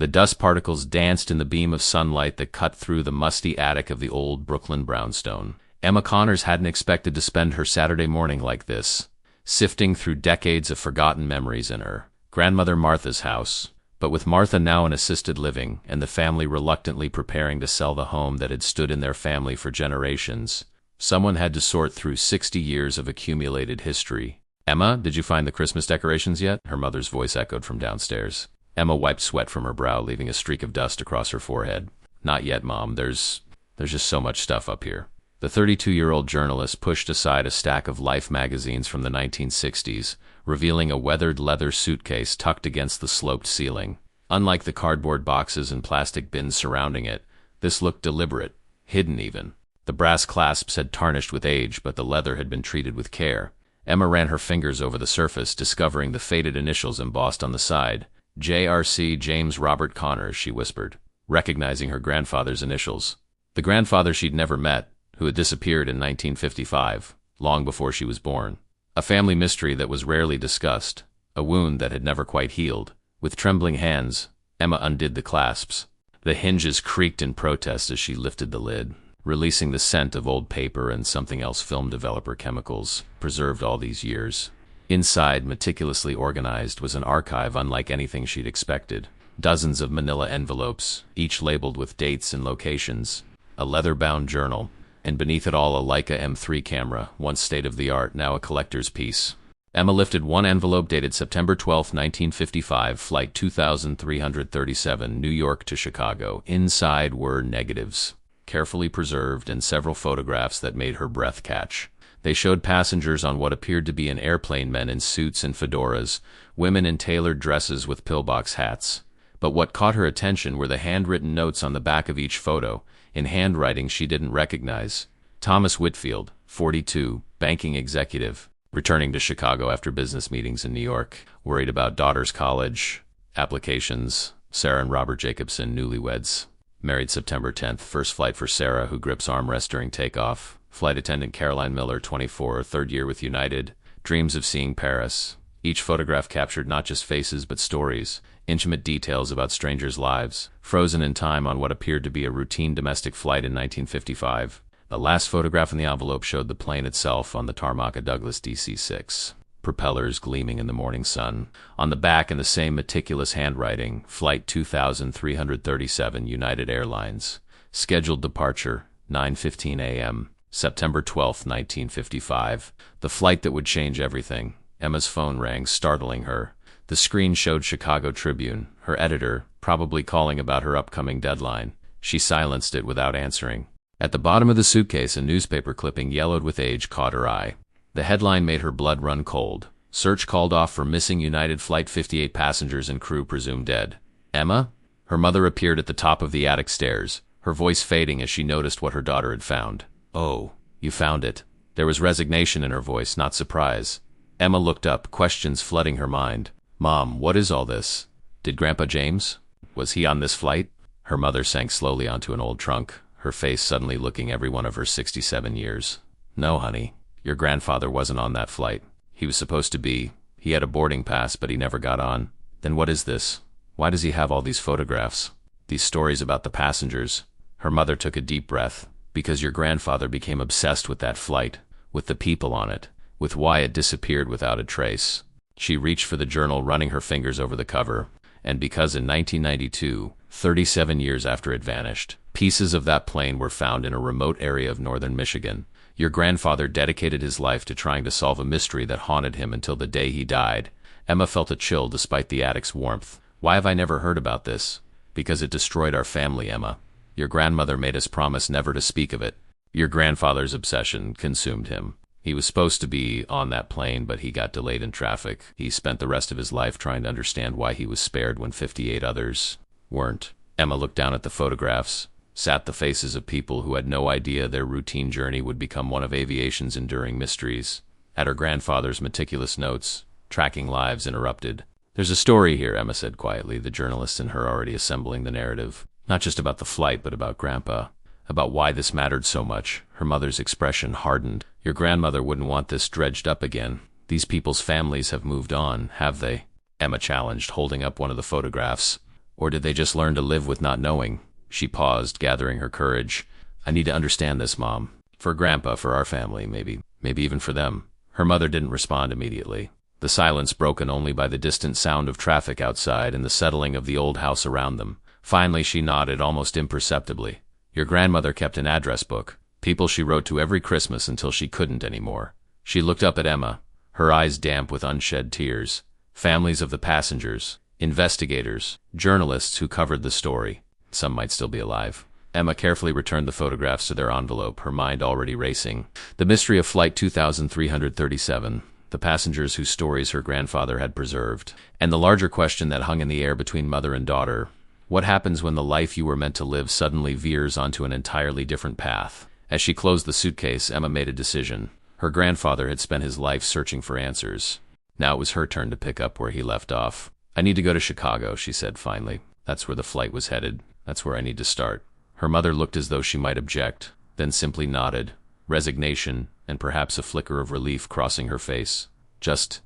The dust particles danced in the beam of sunlight that cut through the musty attic of the old Brooklyn brownstone. Emma Connors hadn't expected to spend her Saturday morning like this, sifting through decades of forgotten memories in her grandmother Martha's house. But with Martha now in assisted living, and the family reluctantly preparing to sell the home that had stood in their family for generations, someone had to sort through 60 years of accumulated history. "Emma, did you find the Christmas decorations yet?" her mother's voice echoed from downstairs. Emma wiped sweat from her brow, leaving a streak of dust across her forehead. "Not yet, Mom. There's just so much stuff up here." The 32-year-old journalist pushed aside a stack of Life magazines from the 1960s, revealing a weathered leather suitcase tucked against the sloped ceiling. Unlike the cardboard boxes and plastic bins surrounding it, this looked deliberate, hidden even. The brass clasps had tarnished with age, but the leather had been treated with care. Emma ran her fingers over the surface, discovering the faded initials embossed on the side. "J.R.C. James Robert Connors," she whispered, recognizing her grandfather's initials. The grandfather she'd never met, who had disappeared in 1955, long before she was born. A family mystery that was rarely discussed, a wound that had never quite healed. With trembling hands, Emma undid the clasps. The hinges creaked in protest as she lifted the lid, releasing the scent of old paper and something else film developer chemicals, preserved all these years. Inside, meticulously organized, was an archive unlike anything she'd expected. Dozens of manila envelopes, each labeled with dates and locations, a leather-bound journal, and beneath it all a Leica M3 camera, once state-of-the-art, now a collector's piece. Emma lifted one envelope dated September 12, 1955, Flight 2337, New York to Chicago. Inside were negatives, carefully preserved, and several photographs that made her breath catch. They showed passengers on what appeared to be an airplane, men in suits and fedoras, women in tailored dresses with pillbox hats. But what caught her attention were the handwritten notes on the back of each photo, in handwriting she didn't recognize. Thomas Whitfield, 42, banking executive, returning to Chicago after business meetings in New York, worried about daughter's college applications. Sarah and Robert Jacobson, newlyweds, married September 10th, first flight for Sarah, who grips armrest during takeoff. Flight attendant Caroline Miller, 24, third year with United, dreams of seeing Paris. Each photograph captured not just faces but stories, intimate details about strangers' lives, frozen in time on what appeared to be a routine domestic flight in 1955. The last photograph in the envelope showed the plane itself on the tarmac of Douglas DC-6, propellers gleaming in the morning sun. On the back, in the same meticulous handwriting, Flight 2337, United Airlines, scheduled departure, 9:15 a.m., September 12, 1955. The flight that would change everything. Emma's phone rang, startling her. The screen showed Chicago Tribune, her editor, probably calling about her upcoming deadline. She silenced it without answering. At the bottom of the suitcase, a newspaper clipping yellowed with age caught her eye. The headline made her blood run cold. "Search called off for missing United Flight 58 passengers and crew presumed dead." "Emma?" Her mother appeared at the top of the attic stairs, her voice fading as she noticed what her daughter had found. "Oh, you found it." There was resignation in her voice, not surprise. Emma looked up, questions flooding her mind. "Mom, what is all this? Did Grandpa James? Was he on this flight?" Her mother sank slowly onto an old trunk, her face suddenly looking every one of her 67 years. "No, honey, your grandfather wasn't on that flight. He was supposed to be. He had a boarding pass, but he never got on." "Then what is this? Why does he have all these photographs? These stories about the passengers?" Her mother took a deep breath. "Because your grandfather became obsessed with that flight, with the people on it, with why it disappeared without a trace." She reached for the journal, running her fingers over the cover. "And because in 1992, 37 years after it vanished, pieces of that plane were found in a remote area of northern Michigan. Your grandfather dedicated his life to trying to solve a mystery that haunted him until the day he died." Emma felt a chill despite the attic's warmth. "Why have I never heard about this?" "Because it destroyed our family, Emma. Your grandmother made us promise never to speak of it. Your grandfather's obsession consumed him. He was supposed to be on that plane, but he got delayed in traffic. He spent the rest of his life trying to understand why he was spared when 58 others weren't." Emma looked down at the photographs, sat the faces of people who had no idea their routine journey would become one of aviation's enduring mysteries. At her grandfather's meticulous notes, tracking lives interrupted. "There's a story here," Emma said quietly, the journalist in her already assembling the narrative. "Not just about the flight, but about Grandpa. About why this mattered so much." Her mother's expression hardened. "Your grandmother wouldn't want this dredged up again. These people's families have moved on, have they?" Emma challenged, holding up one of the photographs. Or did they just learn to live with not knowing? She paused, gathering her courage. I need to understand this, Mom. For Grandpa, for our family, maybe. Maybe even for them. Her mother didn't respond immediately. The silence broken only by the distant sound of traffic outside and the settling of the old house around them. Finally she nodded, almost imperceptibly. Your grandmother kept an address book. People she wrote to every Christmas until she couldn't anymore. She looked up at Emma, her eyes damp with unshed tears. Families of the passengers, investigators, journalists who covered the story. Some might still be alive. Emma carefully returned the photographs to their envelope, her mind already racing. The mystery of Flight 2337, the passengers whose stories her grandfather had preserved, and the larger question that hung in the air between mother and daughter. What happens when the life you were meant to live suddenly veers onto an entirely different path? As she closed the suitcase, Emma made a decision. Her grandfather had spent his life searching for answers. Now it was her turn to pick up where he left off. I need to go to Chicago, she said finally. That's where the flight was headed. That's where I need to start. Her mother looked as though she might object, then simply nodded, resignation and perhaps a flicker of relief crossing her face. Just ...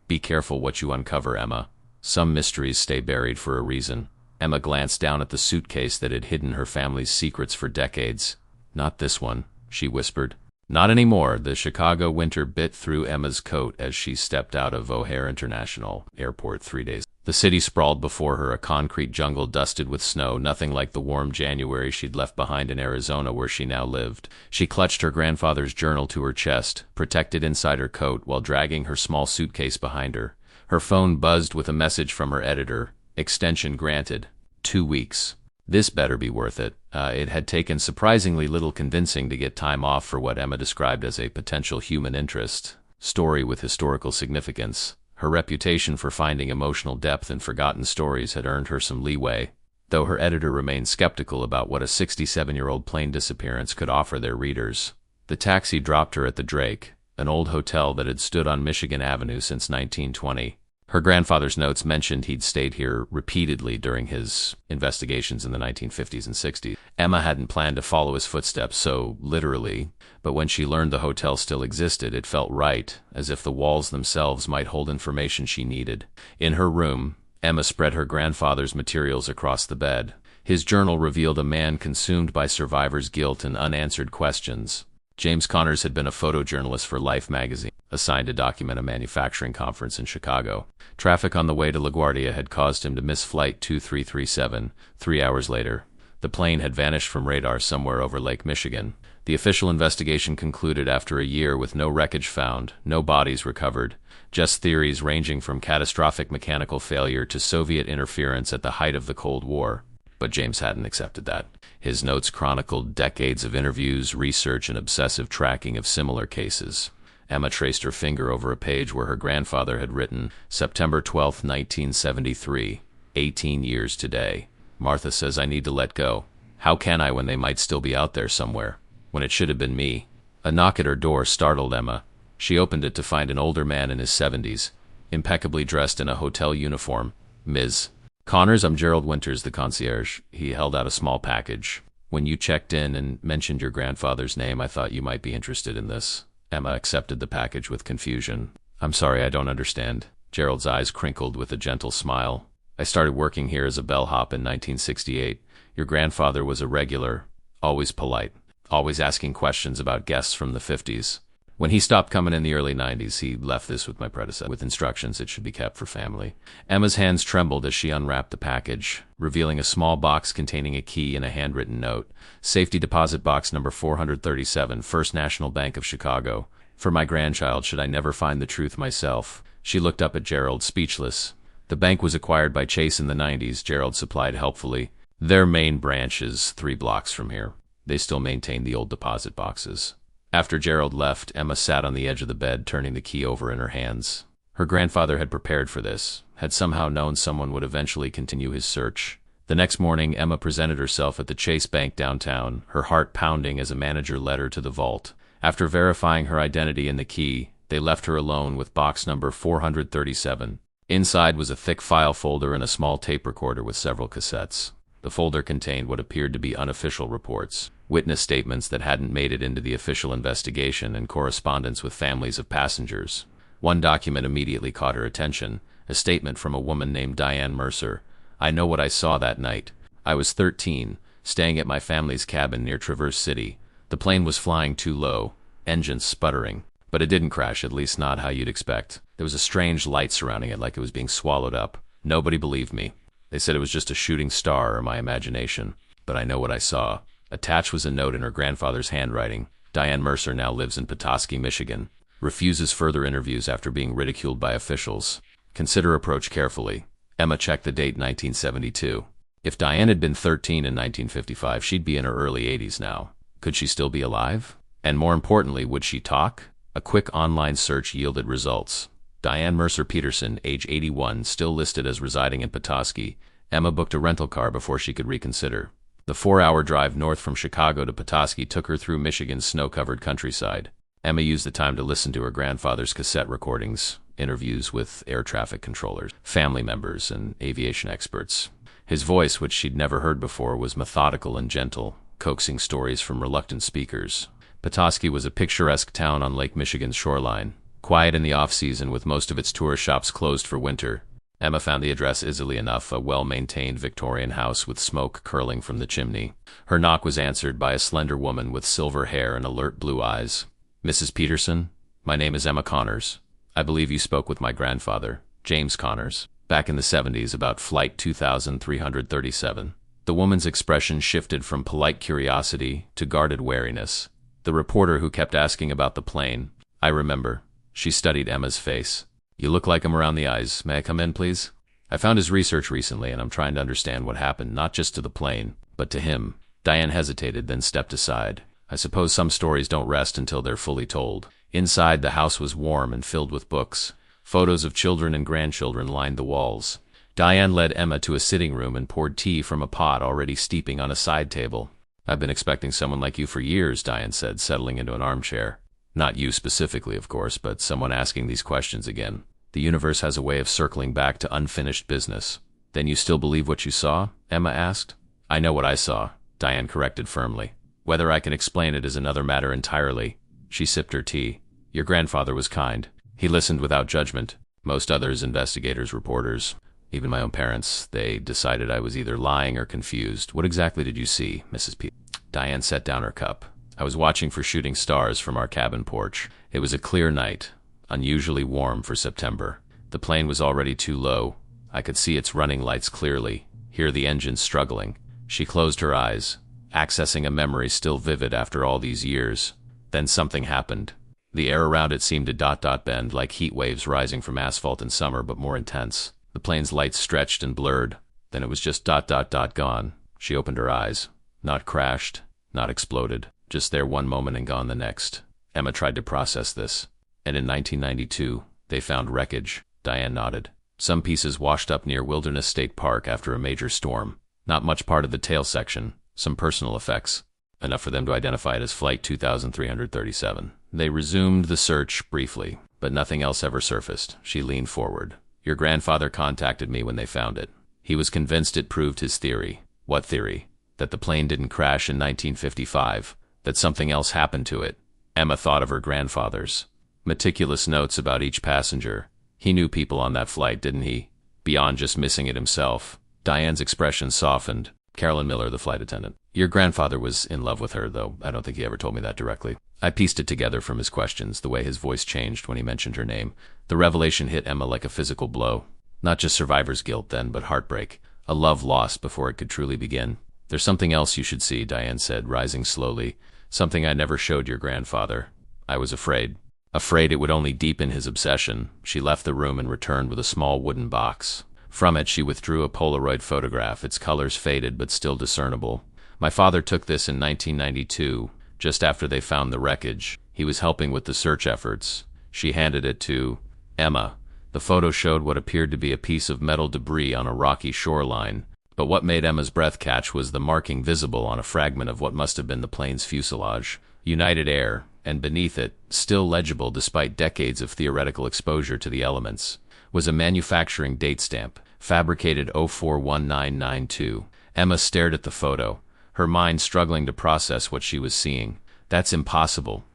Be careful what you uncover, Emma. Some mysteries stay buried for a reason. Emma glanced down at the suitcase that had hidden her family's secrets for decades. Not this one, she whispered. Not anymore. The Chicago winter bit through Emma's coat as she stepped out of O'Hare International Airport 3 days. The city sprawled before her, a concrete jungle dusted with snow, nothing like the warm January she'd left behind in Arizona where she now lived. She clutched her grandfather's journal to her chest, protected inside her coat, while dragging her small suitcase behind her. Her phone buzzed with a message from her editor. Extension granted. 2 weeks. This better be worth it. It had taken surprisingly little convincing to get time off for what Emma described as a potential human interest story with historical significance. Her reputation for finding emotional depth in forgotten stories had earned her some leeway, though her editor remained skeptical about what a 67-year-old plane disappearance could offer their readers. The taxi dropped her at the Drake, an old hotel that had stood on Michigan Avenue since 1920. Her grandfather's notes mentioned he'd stayed here repeatedly during his investigations in the 1950s and 60s. Emma hadn't planned to follow his footsteps so literally, but when she learned the hotel still existed, it felt right, as if the walls themselves might hold information she needed. In her room, Emma spread her grandfather's materials across the bed. His journal revealed a man consumed by survivor's guilt and unanswered questions. James Connors had been a photojournalist for Life magazine, assigned to document a manufacturing conference in Chicago. Traffic on the way to LaGuardia had caused him to miss Flight 2337 3 hours later. The plane had vanished from radar somewhere over Lake Michigan. The official investigation concluded after a year with no wreckage found, no bodies recovered, just theories ranging from catastrophic mechanical failure to Soviet interference at the height of the Cold War. But James hadn't accepted that. His notes chronicled decades of interviews, research, and obsessive tracking of similar cases. Emma traced her finger over a page where her grandfather had written, September 12, 1973, 18 years today. Martha says I need to let go. How can I when they might still be out there somewhere? When it should have been me. A knock at her door startled Emma. She opened it to find an older man in his 70s, impeccably dressed in a hotel uniform. Ms. Connors, I'm Gerald Winters, the concierge. He held out a small package. When you checked in and mentioned your grandfather's name, I thought you might be interested in this. Emma accepted the package with confusion. I'm sorry, I don't understand. Gerald's eyes crinkled with a gentle smile. I started working here as a bellhop in 1968. Your grandfather was a regular, always polite, always asking questions about guests from the 50s. When he stopped coming in the early 90s, he left this with my predecessor, with instructions it should be kept for family. Emma's hands trembled as she unwrapped the package, revealing a small box containing a key and a handwritten note. Safety deposit box number 437, First National Bank of Chicago. For my grandchild, should I never find the truth myself. She looked up at Gerald, speechless. The bank was acquired by Chase in the 90s, Gerald supplied helpfully. Their main branch is 3 blocks from here. They still maintain the old deposit boxes. After Gerald left, Emma sat on the edge of the bed, turning the key over in her hands. Her grandfather had prepared for this, had somehow known someone would eventually continue his search. The next morning, Emma presented herself at the Chase Bank downtown, her heart pounding as a manager led her to the vault. After verifying her identity and the key, they left her alone with box number 437. Inside was a thick file folder and a small tape recorder with several cassettes. The folder contained what appeared to be unofficial reports, witness statements that hadn't made it into the official investigation, and correspondence with families of passengers. One document immediately caught her attention, a statement from a woman named Diane Mercer, I know what I saw that night. I was 13, staying at my family's cabin near Traverse City. The plane was flying too low, engines sputtering. But it didn't crash, at least not how you'd expect. There was a strange light surrounding it, like it was being swallowed up. Nobody believed me. They said it was just a shooting star or my imagination. But I know what I saw. Attached was a note in her grandfather's handwriting. Diane Mercer now lives in Petoskey, Michigan. Refuses further interviews after being ridiculed by officials. Consider approach carefully. Emma checked the date 1972. If Diane had been 13 in 1955, she'd be in her early 80s now. Could she still be alive? And more importantly, would she talk? A quick online search yielded results. Diane Mercer Peterson, age 81, still listed as residing in Petoskey. Emma booked a rental car before she could reconsider. The 4-hour drive north from Chicago to Petoskey took her through Michigan's snow-covered countryside. Emma used the time to listen to her grandfather's cassette recordings, interviews with air traffic controllers, family members, and aviation experts. His voice, which she'd never heard before, was methodical and gentle, coaxing stories from reluctant speakers. Petoskey was a picturesque town on Lake Michigan's shoreline, quiet in the off-season with most of its tourist shops closed for winter. Emma found the address easily enough, a well-maintained Victorian house with smoke curling from the chimney. Her knock was answered by a slender woman with silver hair and alert blue eyes. "Mrs. Peterson, my name is Emma Connors. I believe you spoke with my grandfather, James Connors, back in the 70s about Flight 2337. The woman's expression shifted from polite curiosity to guarded wariness. The reporter who kept asking about the plane, "I remember." She studied Emma's face. "You look like him around the eyes. May I come in, please? I found his research recently, and I'm trying to understand what happened, not just to the plane, but to him." Diane hesitated, then stepped aside. I suppose some stories don't rest until they're fully told. Inside, the house was warm and filled with books. Photos of children and grandchildren lined the walls. Diane led Emma to a sitting room and poured tea from a pot already steeping on a side table. "I've been expecting someone like you for years," Diane said, settling into an armchair. "Not you specifically, of course, but someone asking these questions again. The universe has a way of circling back to unfinished business." "Then you still believe what you saw?" Emma asked. "I know what I saw," Diane corrected firmly. "Whether I can explain it is another matter entirely." She sipped her tea. "Your grandfather was kind. He listened without judgment. Most others, investigators, reporters, even my own parents, they decided I was either lying or confused. What exactly did you see, Mrs. P?" Diane set down her cup. "I was watching for shooting stars from our cabin porch. It was a clear night, unusually warm for September. The plane was already too low. I could see its running lights clearly, hear the engines struggling." She closed her eyes, accessing a memory still vivid after all these years. Then something happened. The air around it seemed to bend like heat waves rising from asphalt in summer, but more intense. The plane's lights stretched and blurred. Then it was just gone. She opened her eyes. Not crashed, not exploded. Just there one moment and gone the next. Emma tried to process this. "And in 1992, they found wreckage." Diane nodded. "Some pieces washed up near Wilderness State Park after a major storm. Not much part of the tail section. Some personal effects. Enough for them to identify it as Flight 2337. They resumed the search briefly, but nothing else ever surfaced." She leaned forward. "Your grandfather contacted me when they found it. He was convinced it proved his theory." "What theory?" "That the plane didn't crash in 1955. That something else happened to it." Emma thought of her grandfather's meticulous notes about each passenger. He knew people on that flight, didn't he? Beyond just missing it himself. Diane's expression softened. "Carolyn Miller, the flight attendant. Your grandfather was in love with her, though I don't think he ever told me that directly." I pieced it together from his questions, the way his voice changed when he mentioned her name. The revelation hit Emma like a physical blow. Not just survivor's guilt then, but heartbreak. A love lost before it could truly begin. "There's something else you should see," Diane said, rising slowly. "Something I never showed your grandfather. I was afraid. Afraid it would only deepen his obsession." She left the room and returned with a small wooden box. From it, she withdrew a Polaroid photograph, its colors faded but still discernible. "My father took this in 1992, just after they found the wreckage. He was helping with the search efforts." She handed it to Emma. The photo showed what appeared to be a piece of metal debris on a rocky shoreline. But what made Emma's breath catch was the marking visible on a fragment of what must have been the plane's fuselage. United Air, and beneath it, still legible despite decades of theoretical exposure to the elements, was a manufacturing date stamp, fabricated 041992. Emma stared at the photo, her mind struggling to process what she was seeing. "That's impossible.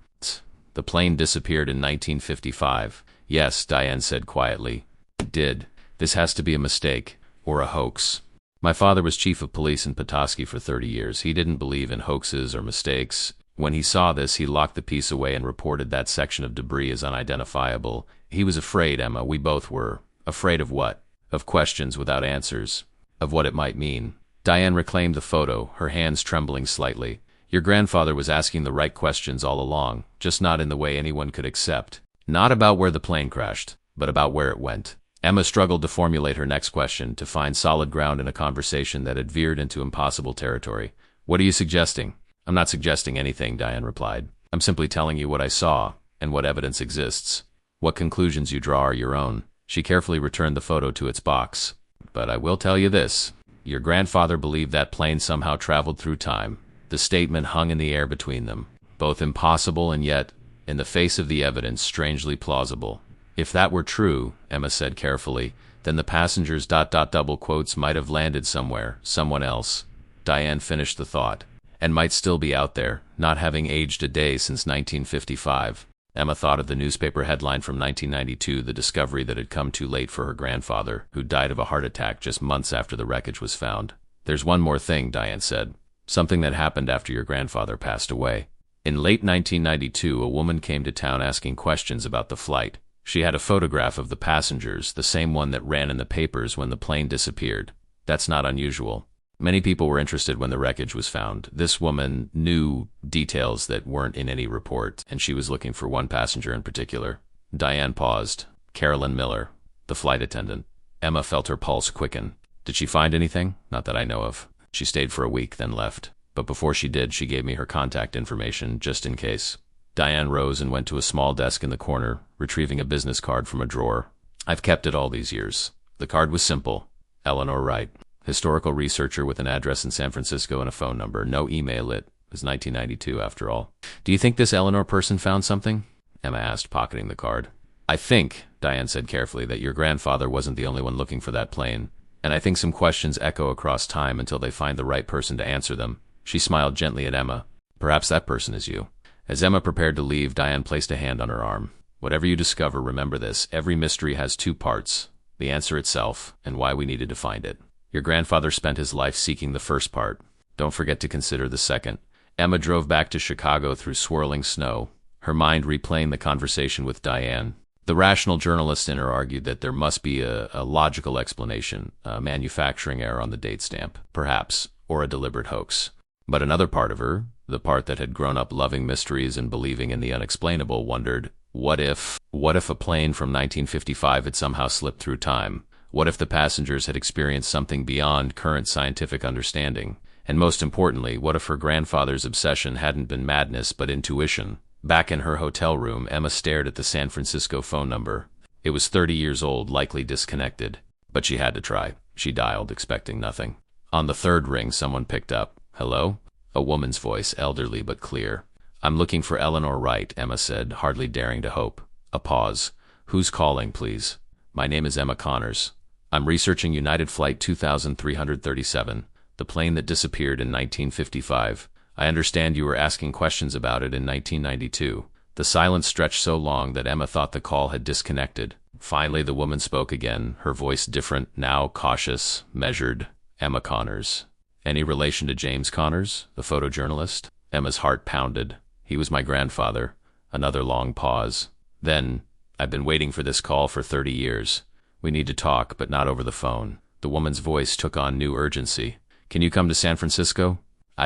The plane disappeared in 1955. "Yes," Diane said quietly. "It did. This has to be a mistake, or a hoax." My father was chief of police in Petoskey for 30 years. He didn't believe in hoaxes or mistakes. When he saw this, he locked the piece away and reported that section of debris as unidentifiable. He was afraid, Emma. We both were. Afraid of what? Of questions without answers. Of what it might mean. Diane reclaimed the photo, her hands trembling slightly. Your grandfather was asking the right questions all along, just not in the way anyone could accept. Not about where the plane crashed, but about where it went. Emma struggled to formulate her next question, to find solid ground in a conversation that had veered into impossible territory. What are you suggesting? I'm not suggesting anything, Diane replied. I'm simply telling you what I saw, and what evidence exists. What conclusions you draw are your own. She carefully returned the photo to its box. But I will tell you this. Your grandfather believed that plane somehow traveled through time. The statement hung in the air between them. Both impossible and yet, in the face of the evidence, strangely plausible. If that were true, Emma said carefully, then the passengers ... double quotes might have landed somewhere, someone else. Diane finished the thought. And might still be out there, not having aged a day since 1955. Emma thought of the newspaper headline from 1992, the discovery that had come too late for her grandfather, who died of a heart attack just months after the wreckage was found. There's one more thing, Diane said. Something that happened after your grandfather passed away. In late 1992, a woman came to town asking questions about the flight. She had a photograph of the passengers, the same one that ran in the papers when the plane disappeared. That's not unusual. Many people were interested when the wreckage was found. This woman knew details that weren't in any report, and she was looking for one passenger in particular. Diane paused. Carolyn Miller, the flight attendant. Emma felt her pulse quicken. Did she find anything? Not that I know of. She stayed for a week, then left. But before she did, she gave me her contact information, just in case. Diane rose and went to a small desk in the corner, retrieving a business card from a drawer. I've kept it all these years. The card was simple. Eleanor Wright. Historical researcher with an address in San Francisco and a phone number. No email. It was 1992, after all. Do you think this Eleanor person found something? Emma asked, pocketing the card. I think, Diane said carefully, that your grandfather wasn't the only one looking for that plane. And I think some questions echo across time until they find the right person to answer them. She smiled gently at Emma. Perhaps that person is you. As Emma prepared to leave, Diane placed a hand on her arm. Whatever you discover, remember this. Every mystery has two parts. The answer itself, and why we needed to find it. Your grandfather spent his life seeking the first part. Don't forget to consider the second. Emma drove back to Chicago through swirling snow, her mind replaying the conversation with Diane. The rational journalist in her argued that there must be a logical explanation, a manufacturing error on the date stamp, perhaps, or a deliberate hoax. But another part of her, the part that had grown up loving mysteries and believing in the unexplainable, wondered, what if a plane from 1955 had somehow slipped through time? What if the passengers had experienced something beyond current scientific understanding? And most importantly, what if her grandfather's obsession hadn't been madness but intuition? Back in her hotel room, Emma stared at the San Francisco phone number. It was 30 years old, likely disconnected. But she had to try. She dialed, expecting nothing. On the third ring, someone picked up. Hello? A woman's voice, elderly but clear. I'm looking for Eleanor Wright, Emma said, hardly daring to hope. A pause. Who's calling, please? My name is Emma Connors. I'm researching United Flight 2337, the plane that disappeared in 1955. I understand you were asking questions about it in 1992. The silence stretched so long that Emma thought the call had disconnected. Finally, the woman spoke again, her voice different, now cautious, measured. Emma Connors. Any relation to James Connors, the photojournalist? Emma's heart pounded. He was my grandfather. Another long pause. Then, I've been waiting for this call for 30 years. We need to talk, but not over the phone. The woman's voice took on new urgency. Can you come to San Francisco?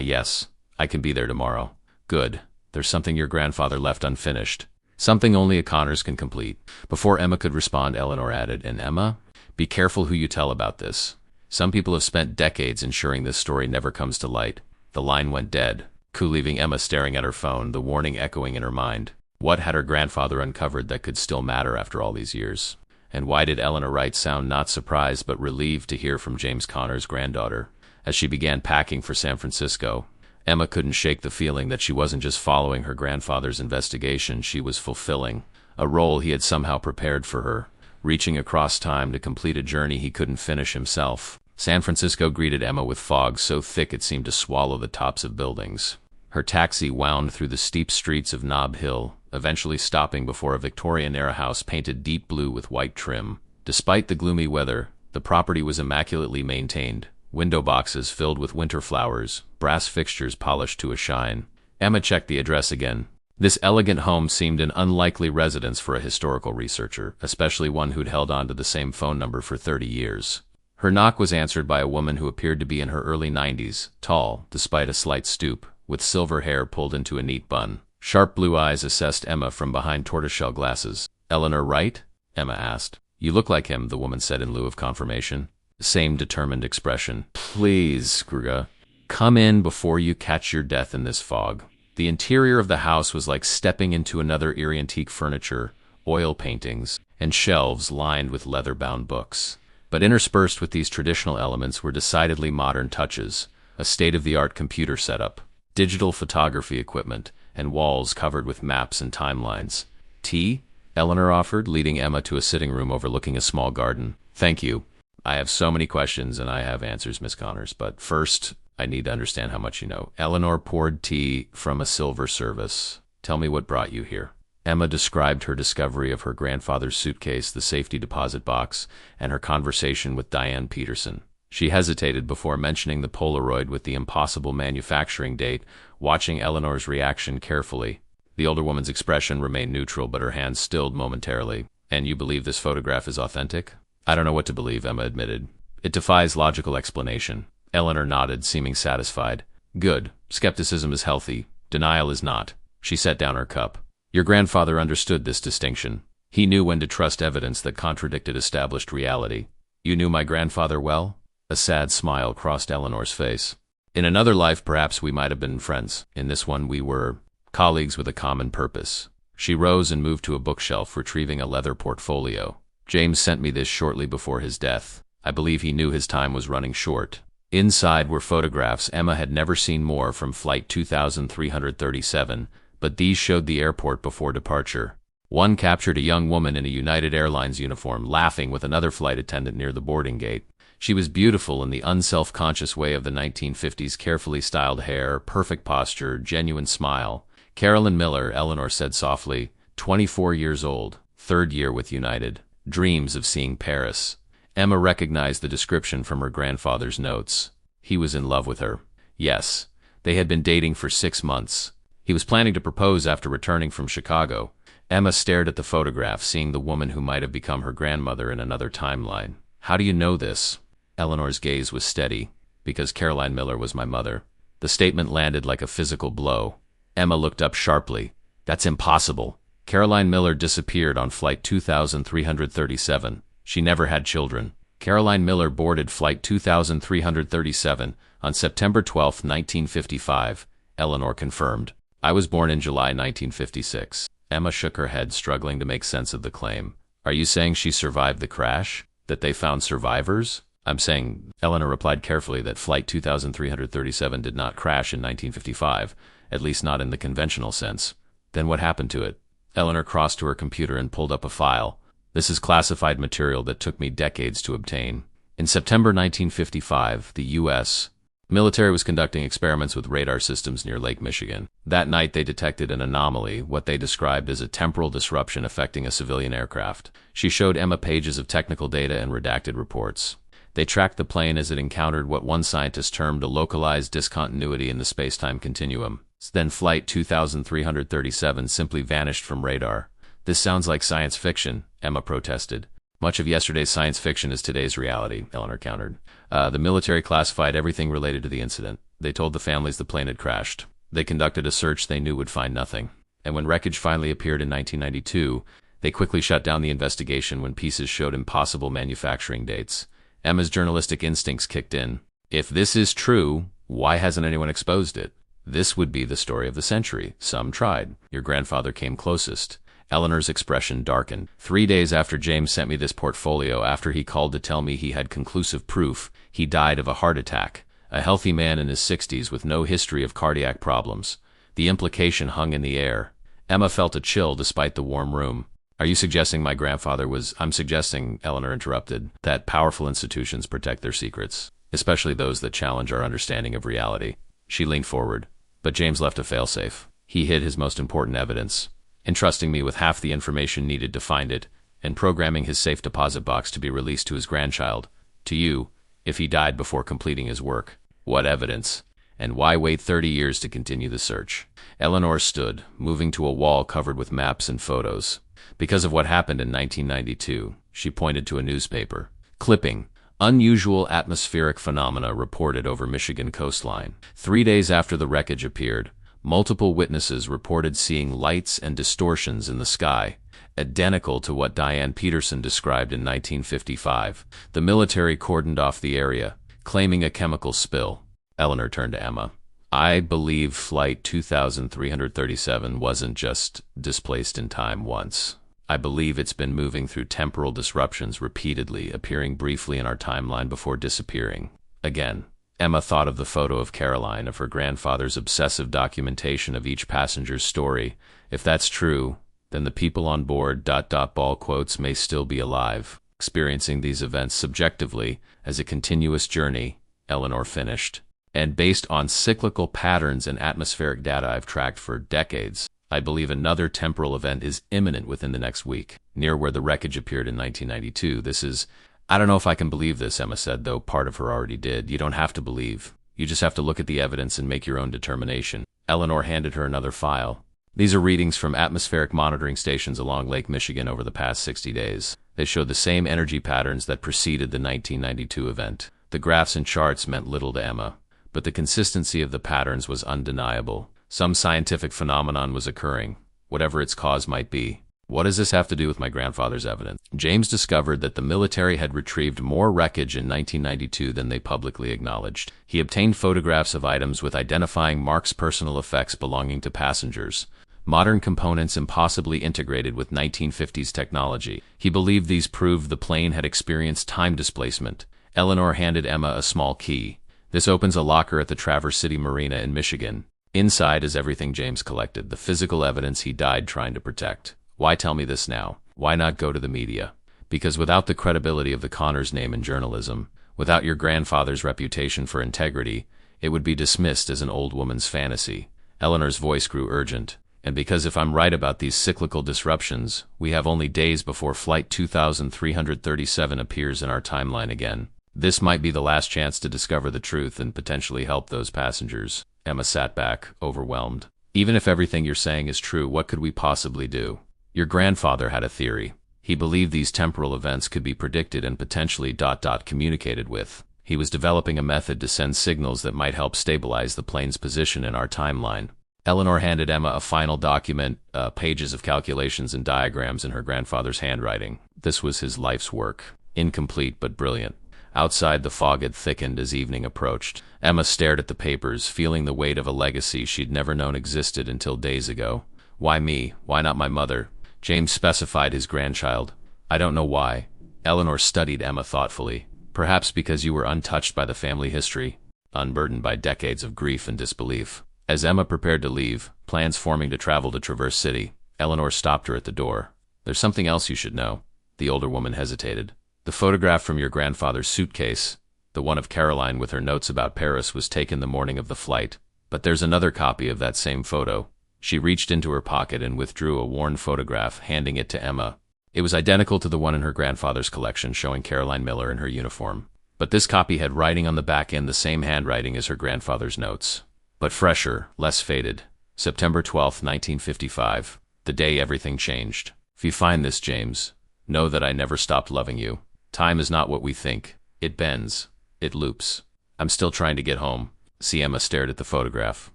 Yes. I can be there tomorrow. Good. There's something your grandfather left unfinished. Something only a Connors can complete. Before Emma could respond, Eleanor added, and Emma, be careful who you tell about this. Some people have spent decades ensuring this story never comes to light. The line went dead, leaving Emma staring at her phone, the warning echoing in her mind. What had her grandfather uncovered that could still matter after all these years? And why did Eleanor Wright sound not surprised but relieved to hear from James Connors' granddaughter? As she began packing for San Francisco, Emma couldn't shake the feeling that she wasn't just following her grandfather's investigation, she was fulfilling a role he had somehow prepared for her, reaching across time to complete a journey he couldn't finish himself. San Francisco greeted Emma with fog so thick it seemed to swallow the tops of buildings. Her taxi wound through the steep streets of Nob Hill, eventually stopping before a Victorian-era house painted deep blue with white trim. Despite the gloomy weather, the property was immaculately maintained, window boxes filled with winter flowers, brass fixtures polished to a shine. Emma checked the address again. This elegant home seemed an unlikely residence for a historical researcher, especially one who'd held on to the same phone number for 30 years. Her knock was answered by a woman who appeared to be in her early 90s, tall, despite a slight stoop, with silver hair pulled into a neat bun. Sharp blue eyes assessed Emma from behind tortoiseshell glasses. "Eleanor Wright?" Emma asked. "You look like him," the woman said in lieu of confirmation. Same determined expression. "Please, Gruga, come in before you catch your death in this fog." The interior of the house was like stepping into another eerie antique furniture, oil paintings, and shelves lined with leather-bound books. But interspersed with these traditional elements were decidedly modern touches: a state-of-the-art computer setup, digital photography equipment, and walls covered with maps and timelines. "Tea?" Eleanor offered, leading Emma to a sitting room overlooking a small garden. "Thank you. I have so many questions, and I have answers, Miss Connors, but first, I need to understand how much you know." Eleanor poured tea from a silver service. "Tell me what brought you here." Emma described her discovery of her grandfather's suitcase, the safety deposit box, and her conversation with Diane Peterson. She hesitated before mentioning the Polaroid with the impossible manufacturing date, watching Eleanor's reaction carefully. The older woman's expression remained neutral, but her hands stilled momentarily. "And you believe this photograph is authentic?" "I don't know what to believe," Emma admitted. "It defies logical explanation." Eleanor nodded, seeming satisfied. "Good. Skepticism is healthy. Denial is not." She set down her cup. "Your grandfather understood this distinction. He knew when to trust evidence that contradicted established reality." "You knew my grandfather well?" A sad smile crossed Eleanor's face. "In another life, perhaps we might have been friends. In this one, we were colleagues with a common purpose." She rose and moved to a bookshelf, retrieving a leather portfolio. "James sent me this shortly before his death. I believe he knew his time was running short." Inside were photographs. Emma had never seen more from Flight 2337, but these showed the airport before departure. One captured a young woman in a United Airlines uniform, laughing with another flight attendant near the boarding gate. She was beautiful in the unself-conscious way of the 1950s, carefully styled hair, perfect posture, genuine smile. "Carolyn Miller," Eleanor said softly, 24 years old, third year with United. Dreams of seeing Paris. Emma recognized the description from her grandfather's notes. He was in love with her. Yes, they had been dating for 6 months. He was planning to propose after returning from Chicago. Emma stared at the photograph, seeing the woman who might have become her grandmother in another timeline. "How do you know this?" Eleanor's gaze was steady. "Because Caroline Miller was my mother." The statement landed like a physical blow. Emma looked up sharply. "That's impossible. Caroline Miller disappeared on Flight 2337. She never had children." "Caroline Miller boarded Flight 2337 on September 12, 1955, Eleanor confirmed. "I was born in July 1956. Emma shook her head, struggling to make sense of the claim. "Are you saying she survived the crash? That they found survivors?" "I'm saying," Eleanor replied carefully, "that Flight 2337 did not crash in 1955, at least not in the conventional sense." "Then what happened to it?" Eleanor crossed to her computer and pulled up a file. "This is classified material that took me decades to obtain." In September 1955, the U.S. military was conducting experiments with radar systems near Lake Michigan. That night they detected an anomaly, what they described as a temporal disruption affecting a civilian aircraft. She showed Emma pages of technical data and redacted reports. They tracked the plane as it encountered what one scientist termed a localized discontinuity in the space-time continuum. Then Flight 2337 simply vanished from radar. "This sounds like science fiction," Emma protested. "Much of yesterday's science fiction is today's reality," Eleanor countered. The military classified everything related to the incident. They told the families the plane had crashed. They conducted a search they knew would find nothing. And when wreckage finally appeared in 1992, they quickly shut down the investigation when pieces showed impossible manufacturing dates. Emma's journalistic instincts kicked in. If this is true, why hasn't anyone exposed it? This would be the story of the century. Some tried. Your grandfather came closest. Eleanor's expression darkened. 3 days after James sent me this portfolio, after he called to tell me he had conclusive proof, he died of a heart attack. A healthy man in his 60s with no history of cardiac problems. The implication hung in the air. Emma felt a chill despite the warm room. "Are you suggesting my grandfather was—" "I'm suggesting," Eleanor interrupted, "that powerful institutions protect their secrets, especially those that challenge our understanding of reality." She leaned forward. "But James left a failsafe. He hid his most important evidence, entrusting me with half the information needed to find it, and programming his safe deposit box to be released to his grandchild, to you, If he died before completing his work, what evidence? And why wait 30 years to continue the search? Eleanor stood, moving to a wall covered with maps and photos. Because of what happened in 1992, she pointed to a newspaper. Clipping. Unusual atmospheric phenomena reported over Michigan coastline. 3 days after the wreckage appeared, multiple witnesses reported seeing lights and distortions in the sky, identical to what Diane Peterson described in 1955. The military cordoned off the area, claiming a chemical spill. Eleanor turned to Emma. I believe Flight 2337 wasn't just displaced in time once. I believe it's been moving through temporal disruptions repeatedly, appearing briefly in our timeline before disappearing again. Emma thought of the photo of Caroline, of her grandfather's obsessive documentation of each passenger's story. If that's true, then the people on board ... ball quotes may still be alive, experiencing these events subjectively as a continuous journey, Eleanor finished. And based on cyclical patterns and atmospheric data I've tracked for decades, I believe another temporal event is imminent within the next week, near where the wreckage appeared in 1992. I don't know if I can believe this, Emma said, though part of her already did. You don't have to believe. You just have to look at the evidence and make your own determination. Eleanor handed her another file. These are readings from atmospheric monitoring stations along Lake Michigan over the past 60 days. They showed the same energy patterns that preceded the 1992 event. The graphs and charts meant little to Emma, but the consistency of the patterns was undeniable. Some scientific phenomenon was occurring, whatever its cause might be. What does this have to do with my grandfather's evidence? James discovered that the military had retrieved more wreckage in 1992 than they publicly acknowledged. He obtained photographs of items with identifying marks, personal effects belonging to passengers, modern components impossibly integrated with 1950s technology. He believed these proved the plane had experienced time displacement. Eleanor handed Emma a small key. This opens a locker at the Traverse City Marina in Michigan. Inside is everything James collected, the physical evidence he died trying to protect. Why tell me this now? Why not go to the media? Because without the credibility of the Connors name in journalism, without your grandfather's reputation for integrity, it would be dismissed as an old woman's fantasy. Eleanor's voice grew urgent. And because if I'm right about these cyclical disruptions, we have only days before Flight 2337 appears in our timeline again. This might be the last chance to discover the truth and potentially help those passengers. Emma sat back, overwhelmed. Even if everything you're saying is true, what could we possibly do? Your grandfather had a theory. He believed these temporal events could be predicted and potentially ... communicated with. He was developing a method to send signals that might help stabilize the plane's position in our timeline. Eleanor handed Emma a final document, pages of calculations and diagrams in her grandfather's handwriting. This was his life's work. Incomplete but brilliant. Outside, the fog had thickened as evening approached. Emma stared at the papers, feeling the weight of a legacy she'd never known existed until days ago. Why me? Why not my mother? James specified his grandchild. I don't know why. Eleanor studied Emma thoughtfully. Perhaps because you were untouched by the family history, unburdened by decades of grief and disbelief. As Emma prepared to leave, plans forming to travel to Traverse City, Eleanor stopped her at the door. There's something else you should know. The older woman hesitated. The photograph from your grandfather's suitcase, the one of Caroline with her notes about Paris, was taken the morning of the flight. But there's another copy of that same photo. She reached into her pocket and withdrew a worn photograph, handing it to Emma. It was identical to the one in her grandfather's collection showing Caroline Miller in her uniform. But this copy had writing on the back end, the same handwriting as her grandfather's notes, but fresher, less faded. September 12, 1955, the day everything changed. If you find this, James, know that I never stopped loving you. Time is not what we think. It bends. It loops. I'm still trying to get home. See, Emma stared at the photograph.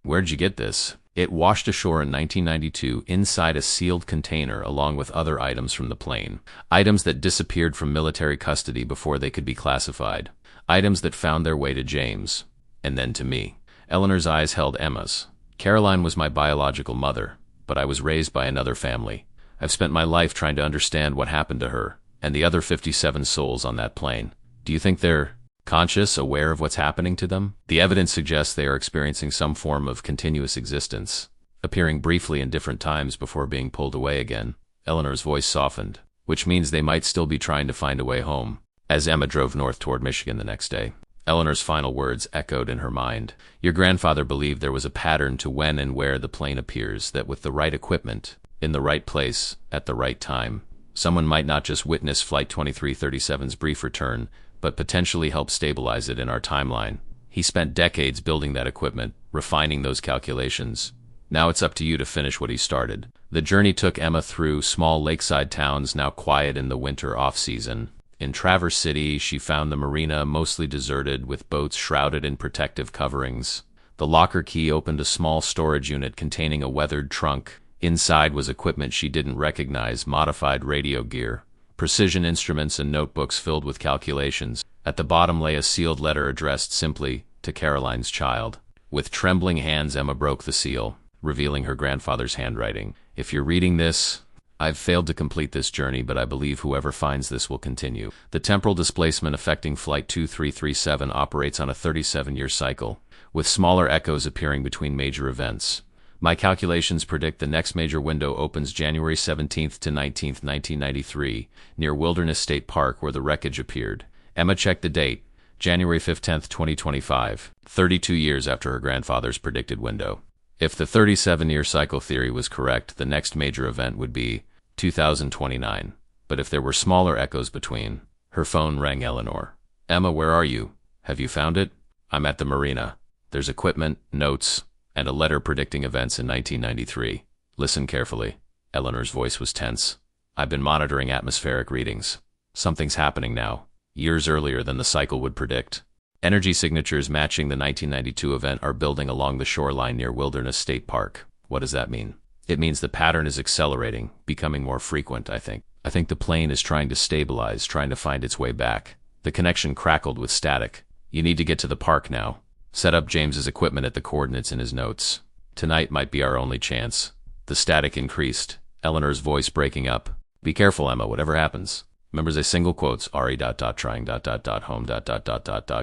Where'd you get this? It washed ashore in 1992 inside a sealed container along with other items from the plane. Items that disappeared from military custody before they could be classified. Items that found their way to James. And then to me. Eleanor's eyes held Emma's. Caroline was my biological mother, but I was raised by another family. I've spent my life trying to understand what happened to her and the other 57 souls on that plane. Do you think they're conscious, aware of what's happening to them? The evidence suggests they are experiencing some form of continuous existence, appearing briefly in different times before being pulled away again. Eleanor's voice softened, which means they might still be trying to find a way home. As Emma drove north toward Michigan the next day, Eleanor's final words echoed in her mind. Your grandfather believed there was a pattern to when and where the plane appears, that with the right equipment, in the right place, at the right time, someone might not just witness Flight 2337's brief return, but potentially help stabilize it in our timeline. He spent decades building that equipment, refining those calculations. Now it's up to you to finish what he started. The journey took Emma through small lakeside towns now quiet in the winter off-season. In Traverse City, she found the marina mostly deserted, with boats shrouded in protective coverings. The locker key opened a small storage unit containing a weathered trunk. Inside was equipment she didn't recognize, modified radio gear, precision instruments, and notebooks filled with calculations. At the bottom lay a sealed letter addressed simply to Caroline's child. With trembling hands, Emma broke the seal, revealing her grandfather's handwriting. "If you're reading this, I've failed to complete this journey, but I believe whoever finds this will continue. The temporal displacement affecting Flight 2337 operates on a 37-year cycle, with smaller echoes appearing between major events. My calculations predict the next major window opens January 17th to 19th, 1993, near Wilderness State Park, where the wreckage appeared." Emma checked the date, January 15th, 2025, 32 years after her grandfather's predicted window. If the 37-year cycle theory was correct, the next major event would be 2029. But if there were smaller echoes between, her phone rang. "Eleanor. Emma, where are you? Have you found it?" "I'm at the marina. There's equipment, notes, and a letter predicting events in 1993. Listen carefully." Eleanor's voice was tense. "I've been monitoring atmospheric readings. Something's happening now, years earlier than the cycle would predict. Energy signatures matching the 1992 event are building along the shoreline near Wilderness State Park." "What does that mean?" "It means the pattern is accelerating, becoming more frequent, I think. I think the plane is trying to stabilize, trying to find its way back." The connection crackled with static. "You need to get to the park now. Set up James's equipment at the coordinates in his notes. Tonight might be our only chance." The static increased, Eleanor's voice breaking up. "Be careful, Emma, whatever happens. Remembers a single quotes, trying home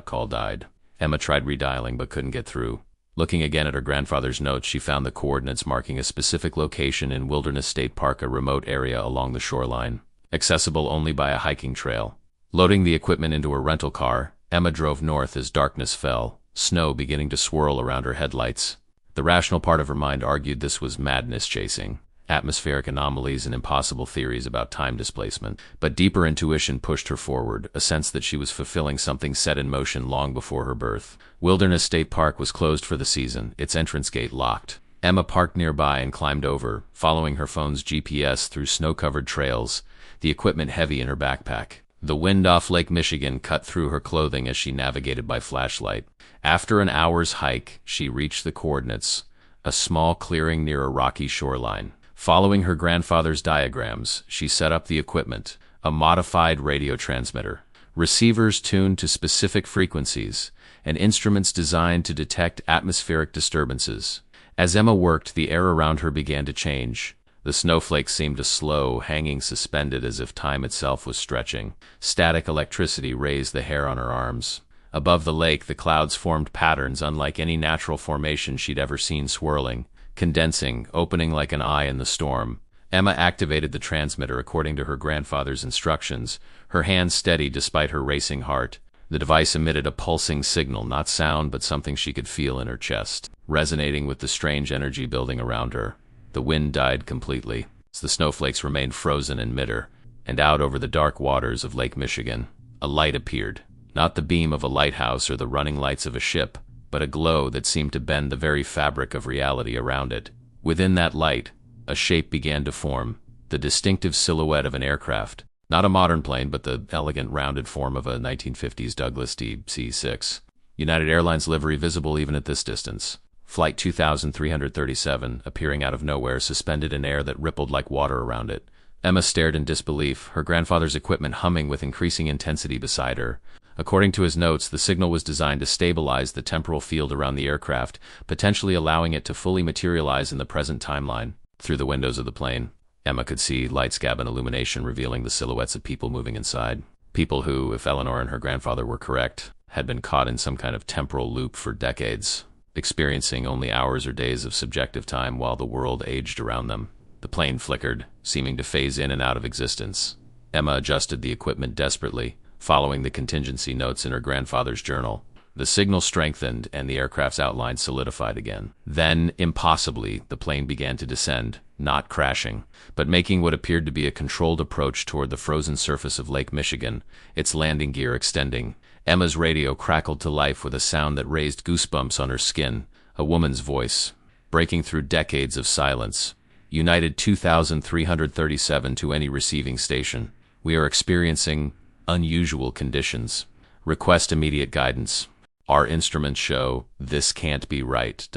call died." Emma tried redialing but couldn't get through. Looking again at her grandfather's notes, she found the coordinates marking a specific location in Wilderness State Park, a remote area along the shoreline, accessible only by a hiking trail. Loading the equipment into her rental car, Emma drove north as darkness fell, snow beginning to swirl around her headlights. The rational part of her mind argued this was madness chasing atmospheric anomalies and impossible theories about time displacement. But deeper intuition pushed her forward, a sense that she was fulfilling something set in motion long before her birth. Wilderness State Park was closed for the season, its entrance gate locked. Emma parked nearby and climbed over, following her phone's GPS through snow-covered trails, the equipment heavy in her backpack. The wind off Lake Michigan cut through her clothing as she navigated by flashlight. After an hour's hike, she reached the coordinates, a small clearing near a rocky shoreline. Following her grandfather's diagrams, she set up the equipment, a modified radio transmitter, receivers tuned to specific frequencies, and instruments designed to detect atmospheric disturbances. As Emma worked, the air around her began to change. The snowflakes seemed to slow, hanging suspended as if time itself was stretching. Static electricity raised the hair on her arms. Above the lake, the clouds formed patterns unlike any natural formation she'd ever seen, swirling, condensing, opening like an eye in the storm. Emma activated the transmitter according to her grandfather's instructions, her hands steady despite her racing heart. The device emitted a pulsing signal, not sound but something she could feel in her chest, resonating with the strange energy building around her. The wind died completely. The snowflakes remained frozen in midair, and out over the dark waters of Lake Michigan, a light appeared. Not the beam of a lighthouse or the running lights of a ship, but a glow that seemed to bend the very fabric of reality around it. Within that light, a shape began to form, the distinctive silhouette of an aircraft. Not a modern plane, but the elegant rounded form of a 1950s Douglas DC-6. United Airlines livery visible even at this distance. Flight 2337, appearing out of nowhere, suspended in air that rippled like water around it. Emma stared in disbelief, her grandfather's equipment humming with increasing intensity beside her. According to his notes, the signal was designed to stabilize the temporal field around the aircraft, potentially allowing it to fully materialize in the present timeline. Through the windows of the plane, Emma could see light scab and illumination revealing the silhouettes of people moving inside. People who, if Eleanor and her grandfather were correct, had been caught in some kind of temporal loop for decades, experiencing only hours or days of subjective time while the world aged around them. The plane flickered, seeming to phase in and out of existence. Emma adjusted the equipment desperately, following the contingency notes in her grandfather's journal. The signal strengthened, and the aircraft's outline solidified again. Then, impossibly, the plane began to descend, not crashing, but making what appeared to be a controlled approach toward the frozen surface of Lake Michigan, its landing gear extending. Emma's radio crackled to life with a sound that raised goosebumps on her skin, a woman's voice, breaking through decades of silence. United 2337 to any receiving station. We are experiencing unusual conditions. Request immediate guidance. Our instruments show this can't be right.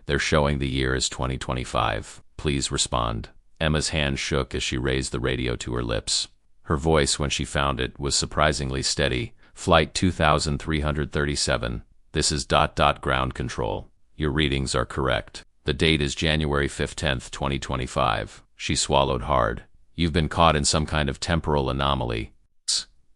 They're showing the year as 2025. Please respond. Emma's hand shook as she raised the radio to her lips. Her voice, when she found it, was surprisingly steady. Flight 2337. This is ... ground control. Your readings are correct. The date is January 15th, 2025. She swallowed hard. You've been caught in some kind of temporal anomaly.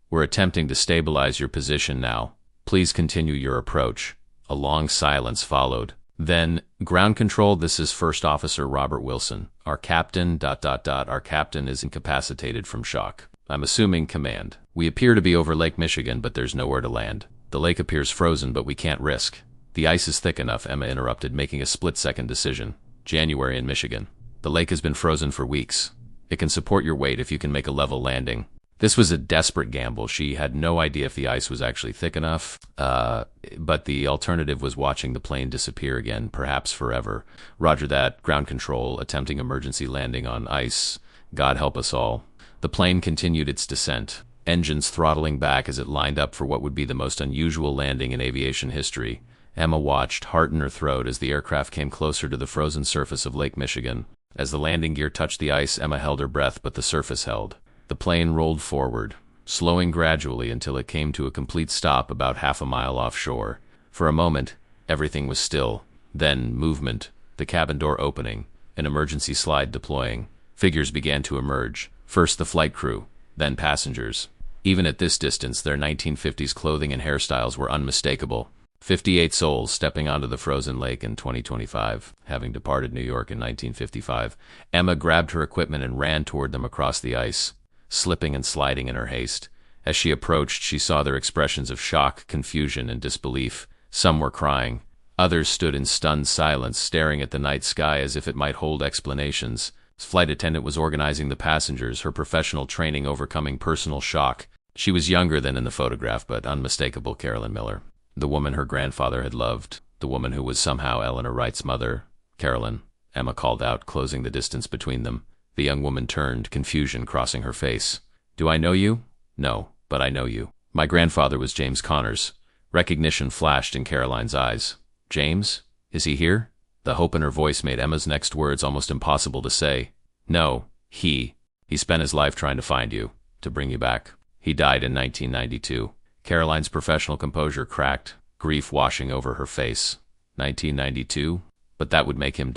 We're attempting to stabilize your position now. Please continue your approach. A long silence followed. Then, ground control, this is First Officer Robert Wilson. Our captain ... Our captain is incapacitated from shock. I'm assuming command. We appear to be over Lake Michigan, but there's nowhere to land. The lake appears frozen, but we can't risk. The ice is thick enough, Emma interrupted, making a split-second decision. January in Michigan. The lake has been frozen for weeks. It can support your weight if you can make a level landing. This was a desperate gamble. She had no idea if the ice was actually thick enough, but the alternative was watching the plane disappear again, perhaps forever. Roger that. Ground control, attempting emergency landing on ice. God help us all. The plane continued its descent, engines throttling back as it lined up for what would be the most unusual landing in aviation history. Emma watched, heart in her throat, as the aircraft came closer to the frozen surface of Lake Michigan. As the landing gear touched the ice, Emma held her breath, but the surface held. The plane rolled forward, slowing gradually until it came to a complete stop about half a mile offshore. For a moment, everything was still. Then, movement, the cabin door opening, an emergency slide deploying. Figures began to emerge. First the flight crew, then passengers. Even at this distance, their 1950s clothing and hairstyles were unmistakable. 58 souls stepping onto the frozen lake in 2025, having departed New York in 1955. Emma grabbed her equipment and ran toward them across the ice, slipping and sliding in her haste. As she approached, she saw their expressions of shock, confusion, and disbelief. Some were crying. Others stood in stunned silence, staring at the night sky as if it might hold explanations. Flight attendant was organizing the passengers, her professional training overcoming personal shock. She was younger than in the photograph, but unmistakable Carolyn Miller. The woman her grandfather had loved, the woman who was somehow Eleanor Wright's mother. Carolyn, Emma called out, closing the distance between them. The young woman turned, confusion crossing her face. Do I know you? No, but I know you. My grandfather was James Connors. Recognition flashed in Caroline's eyes. James? Is he here? The hope in her voice made Emma's next words almost impossible to say. No, he spent his life trying to find you, to bring you back. He died in 1992. Caroline's professional composure cracked, grief washing over her face. 1992? But that would make him ...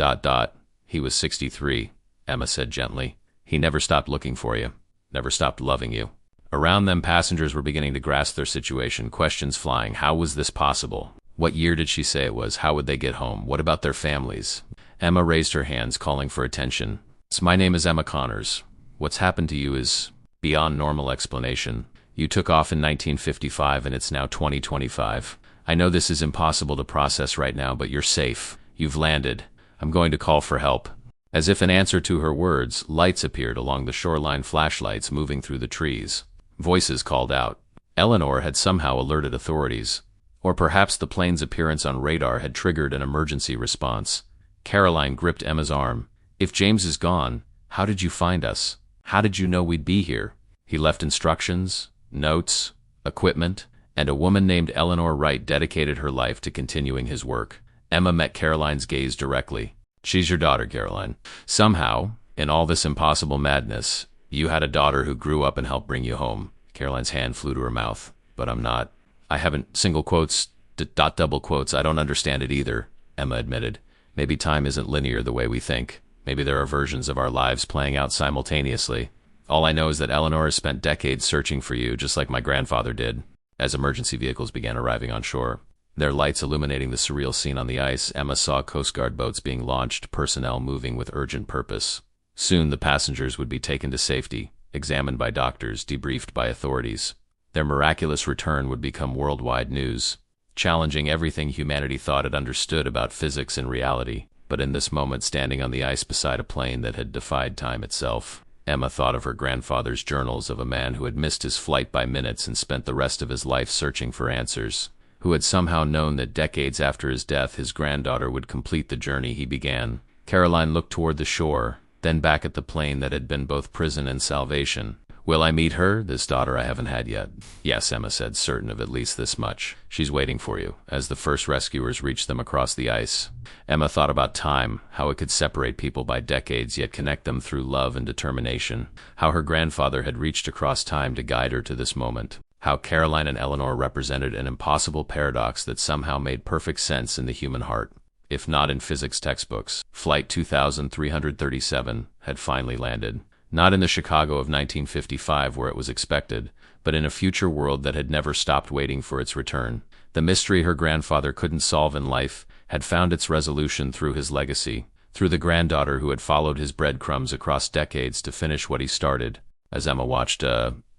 He was 63, Emma said gently. He never stopped looking for you, never stopped loving you. Around them, passengers were beginning to grasp their situation, questions flying. How was this possible? What year did she say it was? How would they get home? What about their families? Emma raised her hands, calling for attention. My name is Emma Connors. What's happened to you is beyond normal explanation. You took off in 1955 and it's now 2025. I know this is impossible to process right now, but you're safe. You've landed. I'm going to call for help. As if in answer to her words, lights appeared along the shoreline, flashlights moving through the trees. Voices called out. Eleanor had somehow alerted authorities. Or perhaps the plane's appearance on radar had triggered an emergency response. Caroline gripped Emma's arm. If James is gone, how did you find us? How did you know we'd be here? He left instructions, notes, equipment, and a woman named Eleanor Wright dedicated her life to continuing his work. Emma met Caroline's gaze directly. She's your daughter, Caroline. Somehow, in all this impossible madness, you had a daughter who grew up and helped bring you home. Caroline's hand flew to her mouth. But I'm not. I haven't single quotes, double quotes. I don't understand it either, Emma admitted. Maybe time isn't linear the way we think. Maybe there are versions of our lives playing out simultaneously. All I know is that Eleanor has spent decades searching for you, just like my grandfather did. As emergency vehicles began arriving on shore, their lights illuminating the surreal scene on the ice, Emma saw Coast Guard boats being launched, personnel moving with urgent purpose. Soon the passengers would be taken to safety, examined by doctors, debriefed by authorities. Their miraculous return would become worldwide news. challenging everything humanity thought it understood about physics and reality. But in this moment, standing on the ice beside a plane that had defied time itself, Emma thought of her grandfather's journals, of a man who had missed his flight by minutes and spent the rest of his life searching for answers, who had somehow known that decades after his death his granddaughter would complete the journey he began. Caroline looked toward the shore, then back at the plane that had been both prison and salvation. "Will I meet her, this daughter I haven't had yet?" "Yes," Emma said, certain of at least this much. "She's waiting for you," as the first rescuers reached them across the ice. Emma thought about time, how it could separate people by decades yet connect them through love and determination, how her grandfather had reached across time to guide her to this moment, how Caroline and Eleanor represented an impossible paradox that somehow made perfect sense in the human heart, if not in physics textbooks. Flight 2337 had finally landed. Not in the Chicago of 1955 where it was expected, but in a future world that had never stopped waiting for its return. The mystery her grandfather couldn't solve in life had found its resolution through his legacy, through the granddaughter who had followed his breadcrumbs across decades to finish what he started. As Emma watched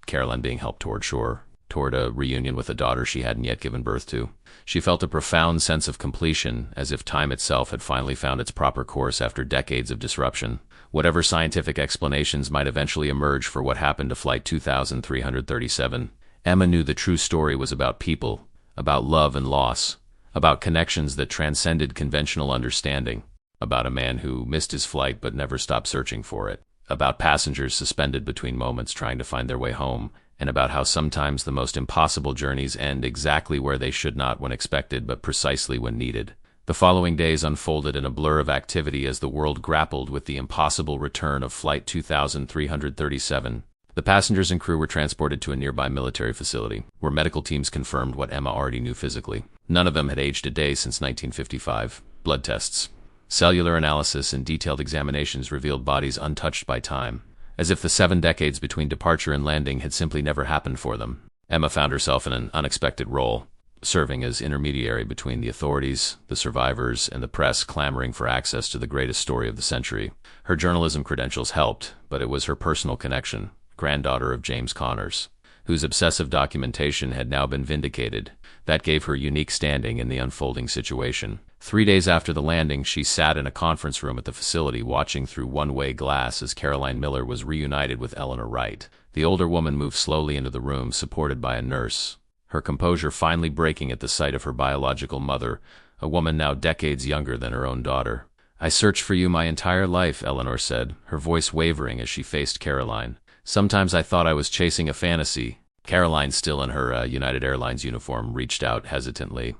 Caroline being helped toward shore, toward a reunion with a daughter she hadn't yet given birth to, she felt a profound sense of completion, as if time itself had finally found its proper course after decades of disruption. Whatever scientific explanations might eventually emerge for what happened to Flight 2337, Emma knew the true story was about people, about love and loss, about connections that transcended conventional understanding, about a man who missed his flight but never stopped searching for it, about passengers suspended between moments trying to find their way home, and about how sometimes the most impossible journeys end exactly where they should not when expected, but precisely when needed. The following days unfolded in a blur of activity as the world grappled with the impossible return of Flight 2337. The passengers and crew were transported to a nearby military facility, where medical teams confirmed what Emma already knew physically. None of them had aged a day since 1955. Blood tests, cellular analysis, and detailed examinations revealed bodies untouched by time, as if the 7 decades between departure and landing had simply never happened for them. Emma found herself in an unexpected role, serving as intermediary between the authorities, the survivors, and the press clamoring for access to the greatest story of the century. Her journalism credentials helped, but it was her personal connection, granddaughter of James Connors, whose obsessive documentation had now been vindicated, that gave her unique standing in the unfolding situation. 3 days after the landing, she sat in a conference room at the facility watching through one-way glass as Caroline Miller was reunited with Eleanor Wright. The older woman moved slowly into the room, supported by a nurse, her composure finally breaking at the sight of her biological mother, a woman now decades younger than her own daughter. "I searched for you my entire life," Eleanor said, her voice wavering as she faced Caroline. "Sometimes I thought I was chasing a fantasy." Caroline, still in her United Airlines uniform, reached out hesitantly.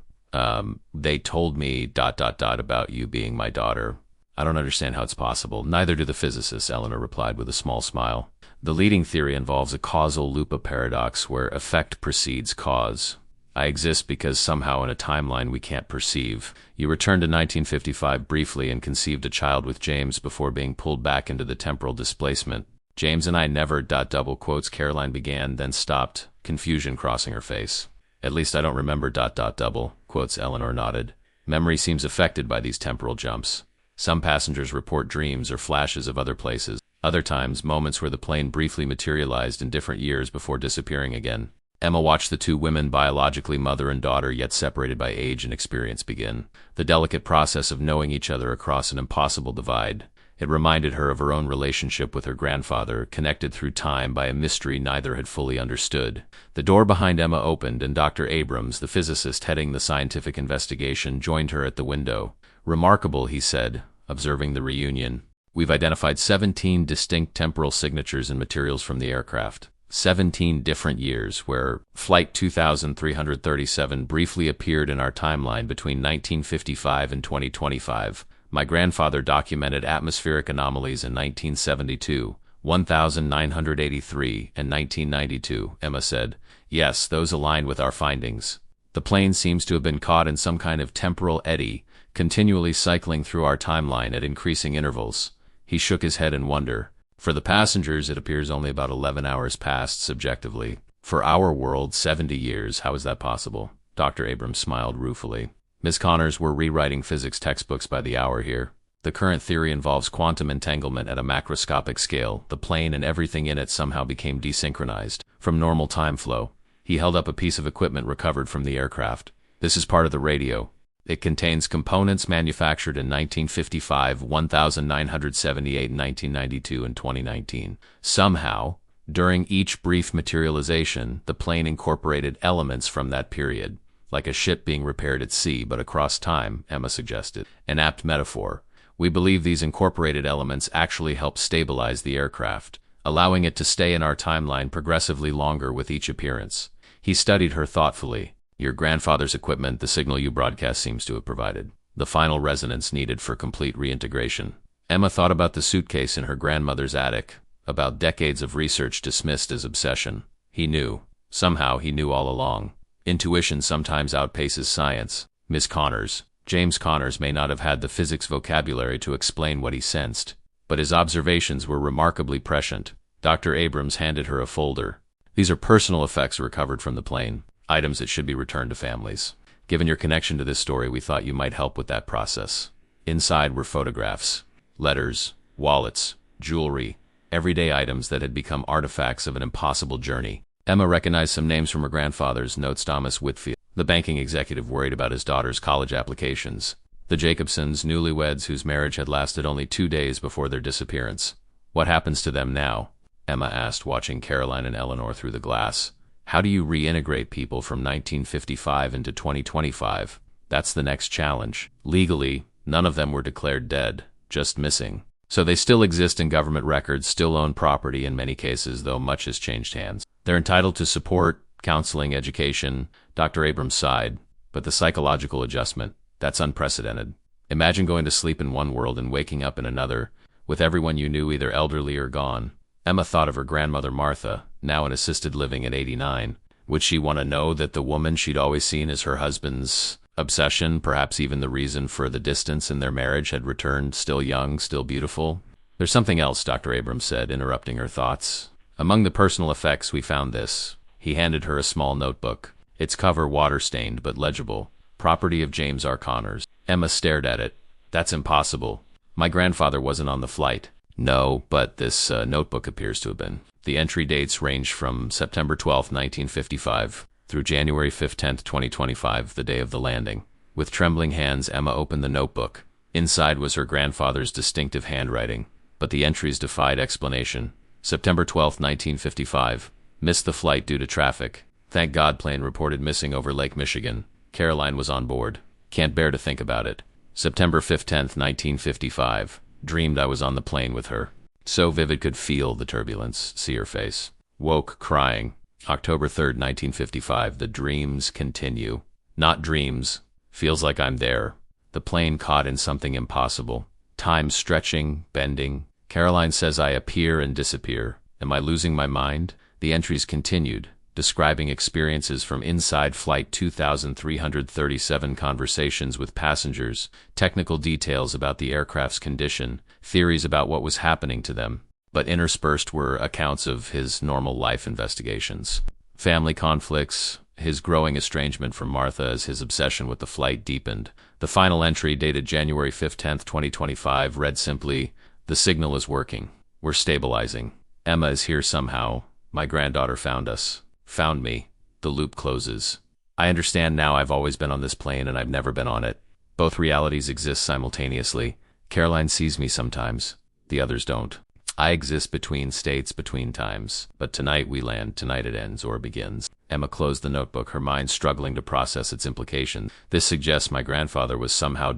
"They told me ... about you being my daughter. I don't understand how it's possible." "Neither do the physicists," Eleanor replied with a small smile. "The leading theory involves a causal loop paradox where effect precedes cause. I exist because somehow in a timeline we can't perceive. You returned to 1955 briefly and conceived a child with James before being pulled back into the temporal displacement. James and I never ... double quotes," Caroline began, then stopped, confusion crossing her face. "At least I don't remember ... double quotes," Eleanor nodded. "Memory seems affected by these temporal jumps. Some passengers report dreams or flashes of other places. Other times, moments where the plane briefly materialized in different years before disappearing again." Emma watched the two women, biologically mother and daughter, yet separated by age and experience, begin the delicate process of knowing each other across an impossible divide. It reminded her of her own relationship with her grandfather, connected through time by a mystery neither had fully understood. The door behind Emma opened, and Dr. Abrams, the physicist heading the scientific investigation, joined her at the window. "Remarkable," he said, observing the reunion. "We've identified 17 distinct temporal signatures and materials from the aircraft. 17 different years where Flight 2337 briefly appeared in our timeline between 1955 and 2025. My grandfather documented atmospheric anomalies in 1972, 1983, and 1992, Emma said. "Yes, those align with our findings. The plane seems to have been caught in some kind of temporal eddy, continually cycling through our timeline at increasing intervals." He shook his head in wonder. "For the passengers, it appears only about 11 hours passed subjectively. For our world, 70 years. How is that possible?" Dr. Abrams smiled ruefully. "Miss Connors, we're rewriting physics textbooks by the hour here. The current theory involves quantum entanglement at a macroscopic scale. The plane and everything in it somehow became desynchronized from normal time flow." He held up a piece of equipment recovered from the aircraft. This is part of the radio. It contains components manufactured in 1955, 1978, 1992, and 2019. Somehow, during each brief materialization, the plane incorporated elements from that period, like a ship being repaired at sea but across time, Emma suggested. An apt metaphor. We believe these incorporated elements actually help stabilize the aircraft, allowing it to stay in our timeline progressively longer with each appearance. He studied her thoughtfully. Your grandfather's equipment, the signal you broadcast seems to have provided. The final resonance needed for complete reintegration. Emma thought about the suitcase in her grandmother's attic, about decades of research dismissed as obsession. He knew. Somehow he knew all along. Intuition sometimes outpaces science. Miss Connors. James Connors may not have had the physics vocabulary to explain what he sensed, but his observations were remarkably prescient. Dr. Abrams handed her a folder. These are personal effects recovered from the plane. Items that should be returned to families. Given your connection to this story, we thought you might help with that process. Inside were photographs, letters, wallets, jewelry, everyday items that had become artifacts of an impossible journey. Emma recognized some names from her grandfather's notes. Thomas Whitfield, the banking executive worried about his daughter's college applications. The Jacobsons, newlyweds whose marriage had lasted only 2 days before their disappearance. What happens to them now? Emma asked, watching Caroline and Eleanor through the glass. How do you reintegrate people from 1955 into 2025? That's the next challenge. Legally, none of them were declared dead, just missing. So they still exist in government records, still own property in many cases, though much has changed hands. They're entitled to support, counseling, education. Dr. Abrams sighed. But the psychological adjustment, that's unprecedented. Imagine going to sleep in one world and waking up in another, with everyone you knew either elderly or gone. Emma thought of her grandmother Martha, now in assisted living at 89. Would she want to know that the woman she'd always seen as her husband's obsession, perhaps even the reason for the distance in their marriage, had returned, still young, still beautiful? There's something else, Dr. Abrams said, interrupting her thoughts. Among the personal effects, we found this. He handed her a small notebook. Its cover water-stained but legible. Property of James R. Connors. Emma stared at it. That's impossible. My grandfather wasn't on the flight. No, but this notebook appears to have been. The entry dates range from September 12, 1955, through January 5, 2025, the day of the landing. With trembling hands, Emma opened the notebook. Inside was her grandfather's distinctive handwriting, but the entries defied explanation. September 12, 1955. Missed the flight due to traffic. Thank God plane reported missing over Lake Michigan. Caroline was on board. Can't bear to think about it. September 5, 1955. Dreamed I was on the plane with her. So vivid could feel the turbulence, see her face. Woke crying. October 3rd, 1955. The dreams continue. Not dreams. Feels like I'm there. The plane caught in something impossible. Time stretching, bending. Caroline says I appear and disappear. Am I losing my mind? The entries continued, describing experiences from inside Flight 2337, conversations with passengers, technical details about the aircraft's condition, theories about what was happening to them. But interspersed were accounts of his normal life investigations. Family conflicts, his growing estrangement from Martha as his obsession with the flight deepened. The final entry, dated January 5, 2025, read simply, "The signal is working. We're stabilizing. Emma is here somehow. My granddaughter found us. Found me. The loop closes. I understand now I've always been on this plane and I've never been on it. Both realities exist simultaneously. Caroline sees me sometimes. The others don't. I exist between states, between times. But tonight we land, tonight it ends or begins." Emma closed the notebook, her mind struggling to process its implications. This suggests my grandfather was somehow ...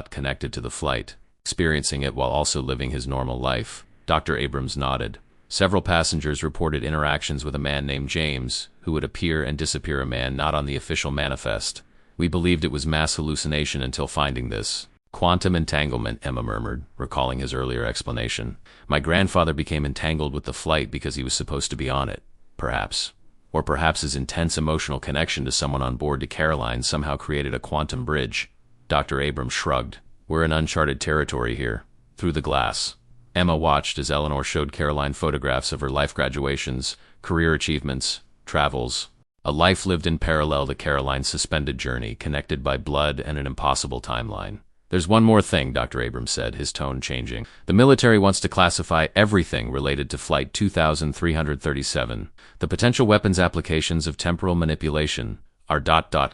connected to the flight, experiencing it while also living his normal life. Dr. Abrams nodded. Several passengers reported interactions with a man named James, who would appear and disappear, a man not on the official manifest. We believed it was mass hallucination until finding this. Quantum entanglement, Emma murmured, recalling his earlier explanation. My grandfather became entangled with the flight because he was supposed to be on it. Perhaps. Or perhaps his intense emotional connection to someone on board, to Caroline, somehow created a quantum bridge. Dr. Abrams shrugged. We're in uncharted territory here. Through the glass. Emma watched as Eleanor showed Caroline photographs of her life graduations, career achievements, travels. A life lived in parallel to Caroline's suspended journey, connected by blood and an impossible timeline. There's one more thing, Dr. Abrams said, his tone changing. The military wants to classify everything related to Flight 2337. The potential weapons applications of temporal manipulation are ...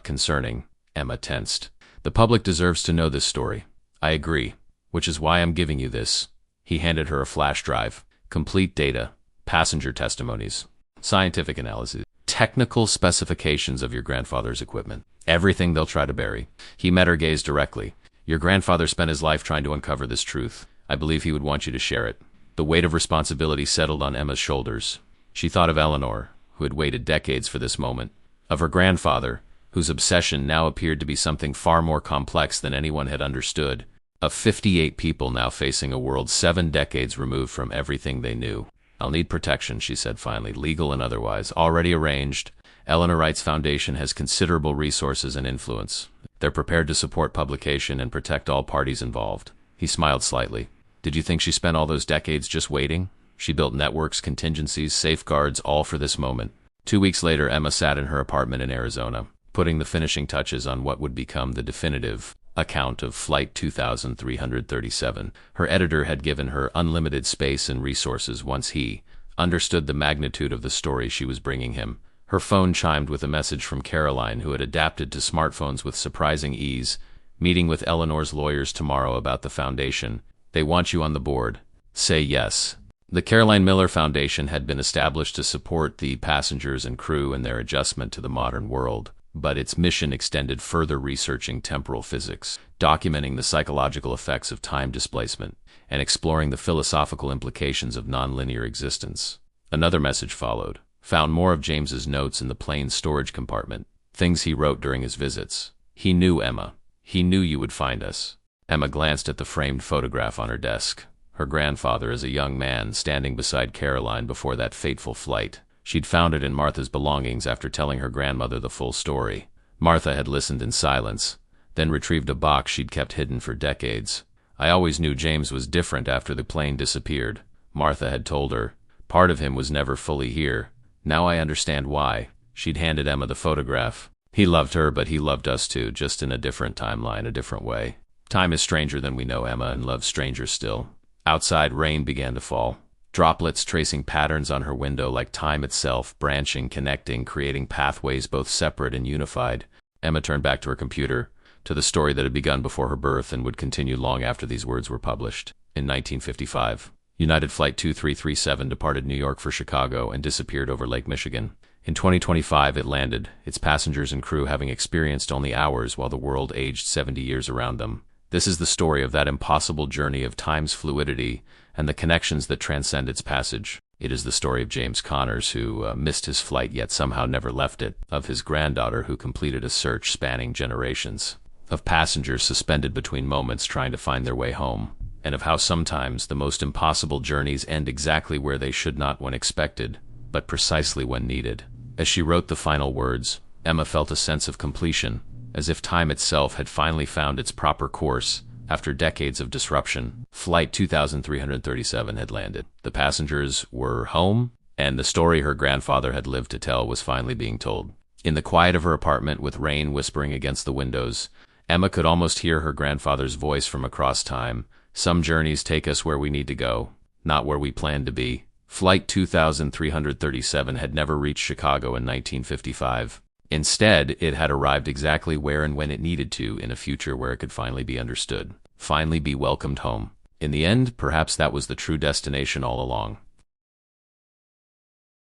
concerning. Emma tensed. The public deserves to know this story. I agree, which is why I'm giving you this. He handed her a flash drive. Complete data, passenger testimonies, scientific analysis, technical specifications of your grandfather's equipment. Everything they'll try to bury. He met her gaze directly. Your grandfather spent his life trying to uncover this truth. I believe he would want you to share it. The weight of responsibility settled on Emma's shoulders. She thought of Eleanor, who had waited decades for this moment, of her grandfather, whose obsession now appeared to be something far more complex than anyone had understood, of 58 people now facing a world 7 decades removed from everything they knew. I'll need protection, she said finally, legal and otherwise, already arranged. Eleanor Wright's foundation has considerable resources and influence. They're prepared to support publication and protect all parties involved. He smiled slightly. Did you think she spent all those decades just waiting? She built networks, contingencies, safeguards, all for this moment. 2 weeks later, Emma sat in her apartment in Arizona, putting the finishing touches on what would become the definitive account of Flight 2337. Her editor had given her unlimited space and resources once he understood the magnitude of the story she was bringing him. Her phone chimed with a message from Caroline, who had adapted to smartphones with surprising ease. Meeting with Eleanor's lawyers tomorrow about the foundation. They want you on the board. Say yes. The Caroline Miller Foundation had been established to support the passengers and crew in their adjustment to the modern world, but its mission extended further, researching temporal physics, documenting the psychological effects of time displacement, and exploring the philosophical implications of nonlinear existence. Another message followed. Found more of James's notes in the plane's storage compartment, things he wrote during his visits. He knew Emma. He knew you would find us. Emma glanced at the framed photograph on her desk. Her grandfather as a young man standing beside Caroline before that fateful flight. She'd found it in Martha's belongings after telling her grandmother the full story. Martha had listened in silence, then retrieved a box she'd kept hidden for decades. I always knew James was different after the plane disappeared, Martha had told her. Part of him was never fully here. Now I understand why. She'd handed Emma the photograph. He loved her, but he loved us too, just in a different timeline, a different way. Time is stranger than we know, Emma, and love's stranger still. Outside, rain began to fall. Droplets tracing patterns on her window like time itself, branching, connecting, creating pathways both separate and unified. Emma turned back to her computer, to the story that had begun before her birth and would continue long after these words were published. In 1955, United Flight 2337 departed New York for Chicago and disappeared over Lake Michigan. In 2025, it landed, its passengers and crew having experienced only hours while the world aged 70 years around them. This is the story of that impossible journey of time's fluidity and the connections that transcend its passage. It is the story of James Connors, who missed his flight yet somehow never left it, of his granddaughter who completed a search spanning generations, of passengers suspended between moments trying to find their way home, and of how sometimes the most impossible journeys end exactly where they should not when expected, but precisely when needed. As she wrote the final words, Emma felt a sense of completion, as if time itself had finally found its proper course. After decades of disruption, Flight 2337 had landed. The passengers were home, and the story her grandfather had lived to tell was finally being told. In the quiet of her apartment, with rain whispering against the windows, Emma could almost hear her grandfather's voice from across time. Some journeys take us where we need to go, not where we planned to be. Flight 2337 had never reached Chicago in 1955. Instead, it had arrived exactly where and when it needed to, in a future where it could finally be understood, finally be welcomed home. In the end, perhaps that was the true destination all along.